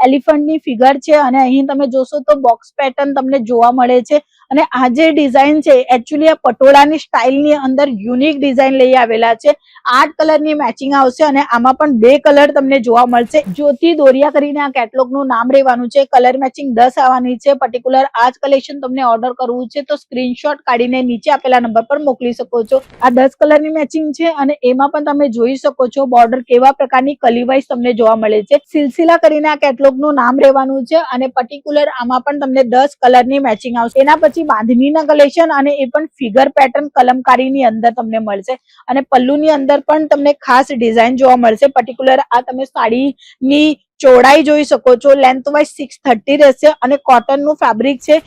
એલિફન્ટની figure છે અને અહીં તમે જોશો તો બોક્સ પેટર્ન તમને જોવા મળે છે અને આ જે ડિઝાઇન છે એકચ્યુઅલી આ પટોળાની સ્ટાઇલની અંદર યુનિક ડિઝાઇન લઈ આવેલા છે. 8 કલરની મેચિંગ આવશે અને આમાં પણ 2 કલર તમને જોવા મળશે. જ્યોતિ દોરિયા કરીને આ કેટલોગનું નામ રહેવાનું છે. કલર મેચિંગ 10 આવવાની છે. પર્ટિક્યુલર આ જ કલેક્શન તમને ઓર્ડર કરવું છે તો સ્ક્રીનશોટ કાઢીને નીચે આપેલા નંબર પર મોકલી શકો છો. આ 10 કલરની મેચિંગ છે અને એમાં પણ તમે જોઈ શકો છો બોર્ડર કેવા પ્રકારની કલીવાઇઝ તમને જોવા મળે છે. સિલસિલા કરીને આ કેટલોગનું નામ રહેવાનું છે અને પર્ટિક્યુલર આમાં પણ તમને 10 કલરની મેચિંગ આવશે. એના પછી બાંધણીના કલેક્શન અને એ પણ ફિગર પેટર્ન કલમકારીની અંદર તમને મળશે અને પલ્લુની અંદર પણ તમને ખાસ ડિઝાઇન જોવા મળશે. પર્ટિક્યુલર આ તમે સાડીની ચોડાઈ જોઈ શકો છો. લેન્થ વાઇઝ 630 રહેશે અને કોટનનું ફેબ્રિક છે.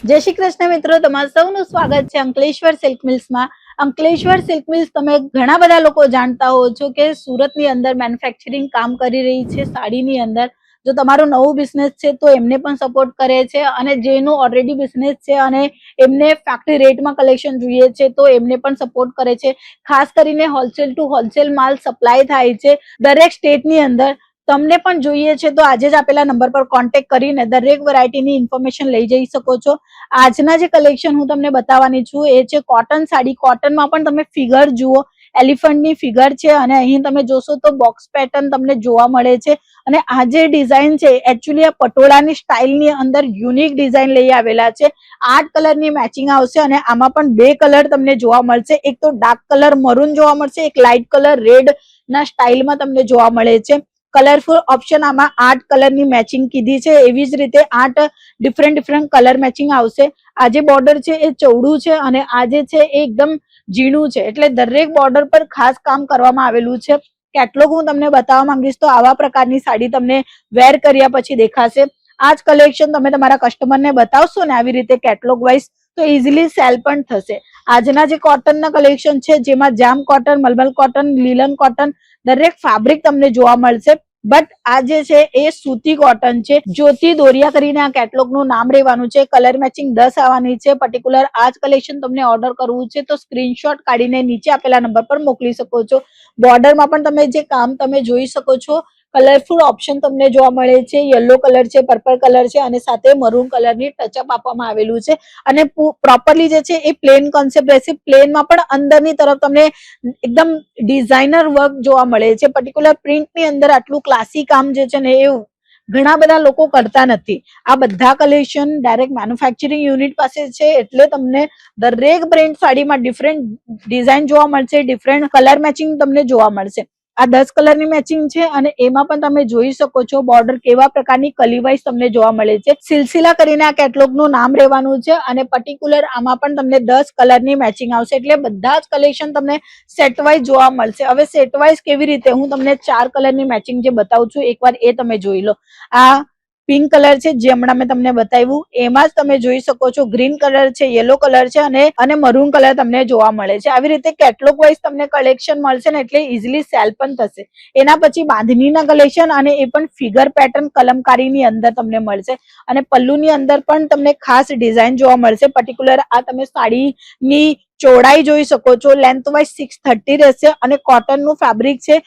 જય શ્રી કૃષ્ણ મિત્રો, તમારું સૌનું સ્વાગત છે અંકલેશ્વર સિલ્ક મિલ્સમાં. અંકલેશ્વર સિલ્ક મિલ્સ તમે ઘણા બધા લોકો જાણતા હો છો કે સુરતની અંદર મેન્યુફેક્ચરિંગ કામ કરી રહી છે સાડીની અંદર. જો તમારું નવું બિઝનેસ છે તો એમને પણ સપોર્ટ કરે છે અને જેનું ઓલરેડી બિઝનેસ છે અને એમને ફેક્ટરી રેટમાં કલેક્શન જોઈએ છે તો એમને પણ સપોર્ટ કરે છે. ખાસ કરીને હોલસેલ ટુ હોલસેલ માલ સપ્લાય થાય છે દરેક સ્ટેટની અંદર. તમને પણ જોઈએ છે તો આજે જ આપેલા નંબર પર કોન્ટેક્ટ કરીને દરેક વેરાયટીની ઇન્ફોર્મેશન લઈ જઈ શકો છો. આજના જે કલેક્શન હું તમને બતાવવાની છું એ છે કોટન સાડી. કોટનમાં પણ તમે ફિગર જુઓ, એલિફન્ટની ફિગર છે અને અહીં તમે જોશો તો બોક્સ પેટર્ન તમને જોવા મળે છે અને આ જે ડિઝાઇન છે એકચ્યુઅલી આ પટોળાની સ્ટાઇલની અંદર યુનિક ડિઝાઇન લઈ આવેલા છે. 8 કલરની મેચિંગ આવશે અને આમાં પણ 2 કલર તમને જોવા મળશે. એક તો ડાર્ક કલર મરૂન જોવા મળશે, એક લાઇટ કલર રેડ ના સ્ટાઇલમાં તમને જોવા મળે છે. કલરફુલ ઓપ્શન આમાં 8 કલરની મેચિંગ કીધી છે. એવી જ રીતે 8 ડિફરન્ટ કલર મેચિંગ આવશે. આ જે બોર્ડર છે એ ચૌડું છે અને આ જે છે એ એકદમ ઝીણું છે એટલે દરેક બોર્ડર પર ખાસ કામ કરવામાં આવેલું છે. કેટલોગ હું તમને બતાવવા માંગીશ તો આવા પ્રકારની સાડી તમને વેર કર્યા પછી દેખાશે. આ જ કલેક્શન તમે તમારા કસ્ટમરને બતાવશો ને આવી રીતે કેટલોગ વાઇઝ તો ઇઝીલી સેલ પણ થશે. આજના જે કોટનના કલેક્શન છે જેમાં જામ કોટન, મલમલ કોટન, લીલન કોટન દરેક ફેબ્રિક તમને જોવા મળશે. બટ આ જે છે એ સૂતી કોટન છે. જ્યોતિ દોરિયા કરીને આ કેટલોગનું નામ રહેવાનું છે. કલર મેચિંગ 10 આવવાની છે. પર્ટિક્યુલર આ જ કલેક્શન તમને ઓર્ડર કરવું છે તો સ્ક્રીનશોટ કાઢીને નીચે આપેલા નંબર પર મોકલી શકો છો. બોર્ડરમાં પણ તમે જે કામ તમે જોઈ શકો છો. કલરફુલ ઓપ્શન તમને જોવા મળે છે. યલો કલર છે, પર્પલ કલર છે અને સાથે મરૂન કલરની ટચઅપ આપવામાં આવેલું છે અને પ્રોપરલી જે છે એ પ્લેન કોન્સેપ્ટ રહેશે. પ્લેનમાં પણ અંદરની તરફ તમને એકદમ ડિઝાઇનર વર્ક જોવા મળે છે. પર્ટિક્યુલર પ્રિન્ટની અંદર આટલું ક્લાસી કામ જે છે ને એ ઘણા બધા લોકો કરતા નથી. આ બધા કલેક્શન ડાયરેક્ટ મેન્યુફેક્ચરિંગ યુનિટ પાસે છે એટલે તમને દરેક બ્રેન્ડ સાડીમાં ડિફરન્ટ ડિઝાઇન જોવા મળશે, ડિફરન્ટ કલર મેચિંગ તમને જોવા મળશે. આ 10 કલરની મેચિંગ છે અને એમાં પણ તમે જોઈ શકો છો બોર્ડર કેવા પ્રકારની કલીવાઇઝ તમને જોવા મળે છે. સિલસિલા કરીને આ કેટલોગનું નામ રહેવાનું છે અને પર્ટિક્યુલર આમાં પણ તમને 10 કલરની મેચિંગ આવશે એટલે બધા જ કલેક્શન તમને સેટ વાઇઝ જોવા મળશે. હવે સેટ વાઇઝ કેવી રીતે હું તમને 4 કલરની મેચિંગ જે બતાવું છું એકવાર એ તમે જોઈ લો. આ પિંક કલર છે જે હમણાં મેં તમને બતાવ્યું. એમાં જ તમે જોઈ શકો છો ગ્રીન કલર છે, યેલો કલર છે અને મરૂન કલર તમને જોવા મળે છે. આવી રીતે કેટલોગ વાઇઝ તમને કલેક્શન મળશે ને એટલે ઇઝીલી સેલ પણ થશે. એના પછી બાંધણીના કલેક્શન અને એ પણ ફિગર પેટર્ન કલમકારીની અંદર તમને મળશે અને પલ્લુની અંદર પણ તમને ખાસ ડિઝાઇન જોવા મળશે. પર્ટિક્યુલર આ તમે સાડીની ચોડાઈ જોઈ શકો છો. લેન્થ વાઇઝ 630 રહેશે અને કોટનનું ફેબ્રિક છે.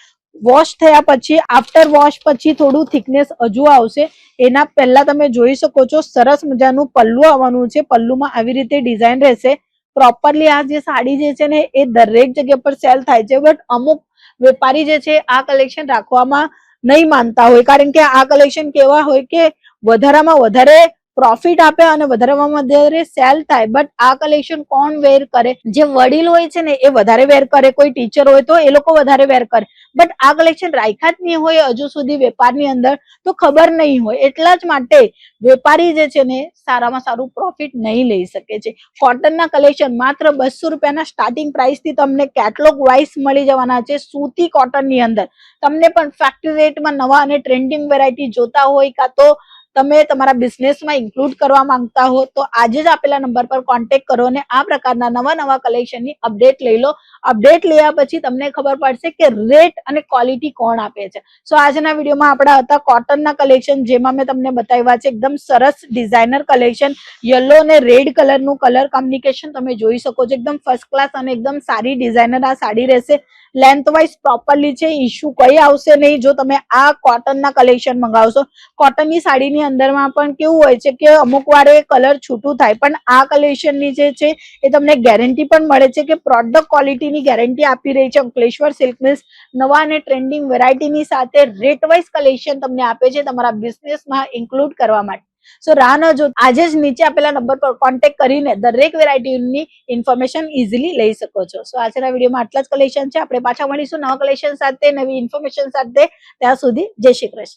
વોશ થયા પછી આફ્ટર વોશ પછી થોડું થિકનેસ હજુ આવશે. એના પહેલા તમે જોઈ શકો છો સરસ મજાનું પલ્લુ આવવાનું છે. પલ્લુમાં આવી રીતે ડિઝાઇન રહેશે. પ્રોપરલી આ જે સાડી જે છે ને એ દરેક જગ્યા પર સેલ થાય છે બટ અમુક વેપારી જે છે આ કલેક્શન રાખવામાં નહીં માનતા હોય કારણ કે આ કલેક્શન કેવા હોય કે વધારામાં વધારે પ્રોફિટ આપે અને વધારેમાં વધારે સેલ થાય. બટ આ કલેક્શન કોણ વેર કરે? જે વડીલ હોય છે ને એ વધારે વેર કરે, કોઈ ટીચર હોય તો એ લોકો વધારે વેર કરે. બટ આ કલેક્શન રાખ્યા જ નહીં હોય હજુ સુધી વેપારની અંદર તો ખબર નહીં હોય. એટલા જ માટે વેપારી જે છે ને સારામાં સારું પ્રોફિટ નહીં લઈ શકે છે. કોટનના કલેક્શન માત્ર 200 રૂપિયાના સ્ટાર્ટિંગ પ્રાઇસથી તમને કેટલોગ વાઇઝ મળી જવાના છે. સૂતી કોટનની અંદર તમને પણ ફેક્ટરી રેટમાં નવા અને ટ્રેન્ડિંગ વેરાયટી જોતા હોય કાં તો તમે તમારા બિઝનેસમાં ઇન્ક્લુડ કરવા માંગતા હો તો આજે જ આપેલા નંબર પર કોન્ટેક્ટ કરો અને આ પ્રકારના નવા કલેક્શનની અપડેટ લઈ લો. અપડેટ લેવા પછી તમને ખબર પડશે કે રેટ અને ક્વોલિટી કોણ આપે છે. સો આજના વિડીયોમાં આપણા હતા કોટનના કલેક્શન જેમાં મેં તમને બતાવ્યા છે એકદમ સરસ ડિઝાઇનર કલેક્શન. યલો અને રેડ કલરનું કલર કોમ્બિનેશન તમે જોઈ શકો છો. એકદમ ફર્સ્ટ ક્લાસ અને એકદમ સારી ડિઝાઇનર આ સાડી રહેશે. લેન્થ વાઇઝ પ્રોપરલી છે, ઇશ્યુ કઈ આવશે નહીં જો તમે આ કોટનના કલેક્શન મંગાવશો. કોટનની સાડીની અંદરમાં પણ કેવું હોય છે કે અમુક વાર કલર છૂટું થાય, પણ આ કલેક્શનની જે છે એ તમને ગેરંટી પણ મળે છે કે પ્રોડક્ટ ક્વોલિટીની ગેરંટી આપી રહી છે અંકલેશ્વર સિલ્ક મિલ્સ. નવા અને ટ્રેન્ડિંગ વેરાયટીની સાથે રેટ વાઇઝ કલેક્શન તમને આપે છે તમારા બિઝનેસમાં ઇન્ક્લુડ કરવા માટે. સો રાહ ન જો, આજે જ નીચે આપેલા નંબર પર કોન્ટેક્ટ કરીને દરેક વેરાયટીની ઇન્ફોર્મેશન ઇઝીલી લઈ શકો છો. સો આજના વિડીયોમાં આટલા જ કલેક્શન છે. આપણે પાછા મળીશું નવા કલેક્શન સાથે, નવી ઇન્ફોર્મેશન સાથે. ત્યાં સુધી જય શ્રી કૃષ્ણ.